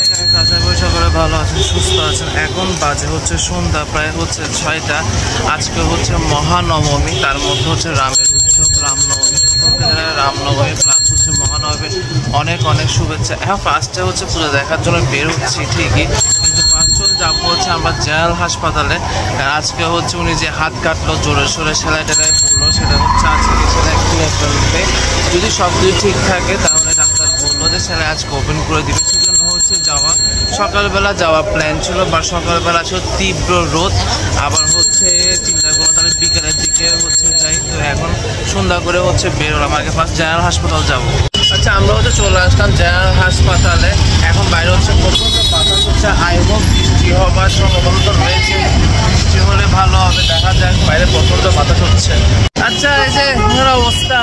আশা করি সকলে ভালো আছেন, সুস্থ আছেন। এখন বাজে হচ্ছে সন্ধ্যা, প্রায় হচ্ছে 6টা। আজকে হচ্ছে মহানবমী, তার মধ্যে হচ্ছে রামের উৎসব, রামনবমী। রামনবমী প্লাস হচ্ছে মহানবমীর অনেক অনেক শুভেচ্ছা। এখন ফার্স্টে হচ্ছে পুজো দেখার জন্য বের হচ্ছি ঠিকই, কিন্তু ফার্স্টে যাবো হচ্ছে আমরা জেনারেল হাসপাতালে। আজকে হচ্ছে উনি যে হাত কাটলো, জোরে সোরে সেলাই টেলাই পড়লো, সেটা হচ্ছে আজকে সেলাই খুলে ফেলবে। যদি সব কিছু ঠিক থাকে তাহলে ডাক্তার বললো যে সেলাই আজকে ওপেন করে দিবে। সেজন্য হচ্ছে যাওয়া, সকালবেলা যাওয়া প্ল্যান ছিল, বা সকালবেলা ছিল তীব্র রোদ, আবার হচ্ছে চিন্তা করলো তাহলে বিকেলের দিকে হচ্ছে যাই। তো এখন সন্ধ্যা করে হচ্ছে বেরোলাম, আগে ফার্স্ট জেনারেল হাসপাতাল যাবো। আচ্ছা, আমরা হচ্ছে চলে আসলাম জেনারেল হাসপাতালে। এখন বাইরে হচ্ছে প্রচণ্ড বাতাস হচ্ছে, আইবো বৃষ্টি হবার সম্ভাবনা রয়েছে। বৃষ্টি হলে ভালো হবে, দেখা যাক। বাইরে প্রচণ্ড বাতাস হচ্ছে। আচ্ছা, এই যে অবস্থা,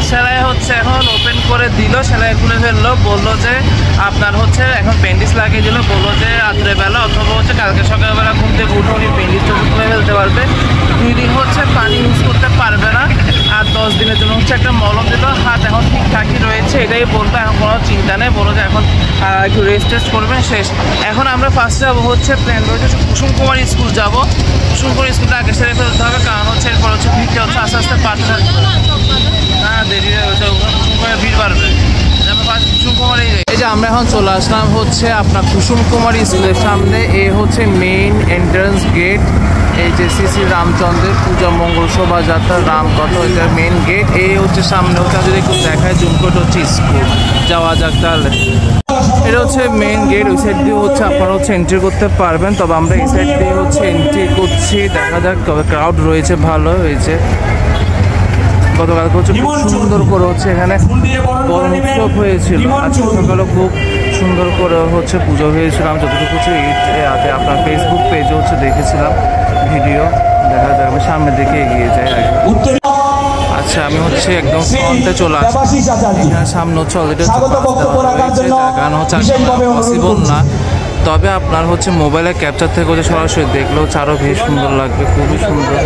সেলাই হচ্ছে এখন ওপেন করে দিল, সেলাই খুলে ফেললো। বললো যে আপনার হচ্ছে এখন পেন্ডিস লাগিয়ে দিল, বললো যে রাত্রেবেলা অথবা হচ্ছে কালকে সকালবেলা ঘুম থেকে উঠে উনি পেন্ডিসটা খুলে ফেলতে পারবে। 2 দিন হচ্ছে পানি ইউজ করতে পারবে না, আর 10 দিনের জন্য হচ্ছে একটা মলম দিল। হাত এখন ঠিকঠাকই রয়েছে, এটাই বলবো। এখন কোনো চিন্তা নেই, বলো যে এখন একটু রেস্ট টেস্ট করবেন, শেষ। এখন আমরা ফার্স্ট যাবো হচ্ছে প্ল্যান রয়েছে কুসুম কুমারী স্কুল যাবো। কুসুম কুমারী স্কুলটা আগে সেরে ফেলতে হবে, কারণ হচ্ছে এরপর হচ্ছে ভিড়টা হচ্ছে আস্তে আস্তে বাড়তে থাকবে। না, দেরি হচ্ছে, কুসুম কুমারী ভিড় বাড়বে। এই যে আমরা এখন চলে আসলাম হচ্ছে আপনার কুসুম কুমারী স্কুলের সামনে। এই হচ্ছে মেইন এন্ট্রান্স গেট। এই যে শ্রী রামচন্দ্রের পূজা মঙ্গল শোভাযাত্রা রামকথা, এটা মেইন গেট। এই হচ্ছে সামনে হচ্ছে, যদি একটু দেখায় জুম করে হচ্ছে স্কুল। যাওয়া যাক তাহলে। এটা হচ্ছে মেইন গেট, ওই সাইড দিয়ে হচ্ছে আপনারা হচ্ছে এন্ট্রি করতে পারবেন, তবে আমরা এই সাইড দিয়ে হচ্ছে এন্ট্রি করছি। দেখা যাক, তবে ক্রাউড রয়েছে ভালো হয়েছে। গতকালকে হচ্ছে খুব সুন্দর করে হচ্ছে এখানে বরণ উৎসব হয়েছিল, আজকে সকালে খুব সুন্দর করে হচ্ছে পুজো হয়েছিল। আমি যতটুকু হচ্ছে আপনার ফেসবুক পেজে হচ্ছে দেখেছিলাম ভিডিও। দেখা যায়, আমি সামনের দিকে এগিয়ে যাই আগে। আচ্ছা, আমি হচ্ছে একদম ফ্রন্টে চলে আসছি। এখানে সামনে হচ্ছে অলরেডি কারণ হচ্ছে পসিবল না, তবে আপনার হচ্ছে মোবাইলের ক্যাপচার থেকে হচ্ছে সরাসরি দেখলে হচ্ছে আরও বেশ সুন্দর লাগবে, খুবই সুন্দর।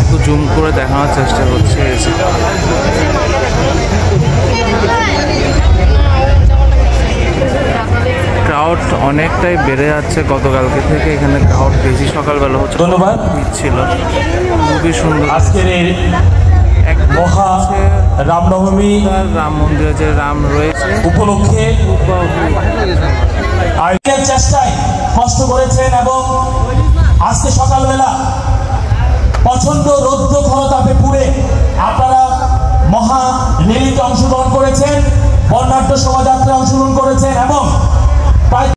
একটু জুম করে দেখানোর চেষ্টা করছে। ক্রাউড অনেকটাই বেড়ে যাচ্ছে গতকালকে থেকে, এখানে ক্রাউড বেশি। সকালবেলা হচ্ছে ধন্যবাদ ছিল, খুবই সুন্দর। আজকের মহা রামনবমী, রাম মন্দিরে যে রাম রয়েছে উপলক্ষে চেষ্টায় কষ্ট করেছেন, এবং আজকে সকালবেলা প্রচন্ড রৌদ্র খরতাপে পুড়ে আপনারা মহা র্যালিতে অংশগ্রহণ করেছেন, বর্ণাঢ্য শোভাযাত্রায় অংশগ্রহণ করেছেন, এবং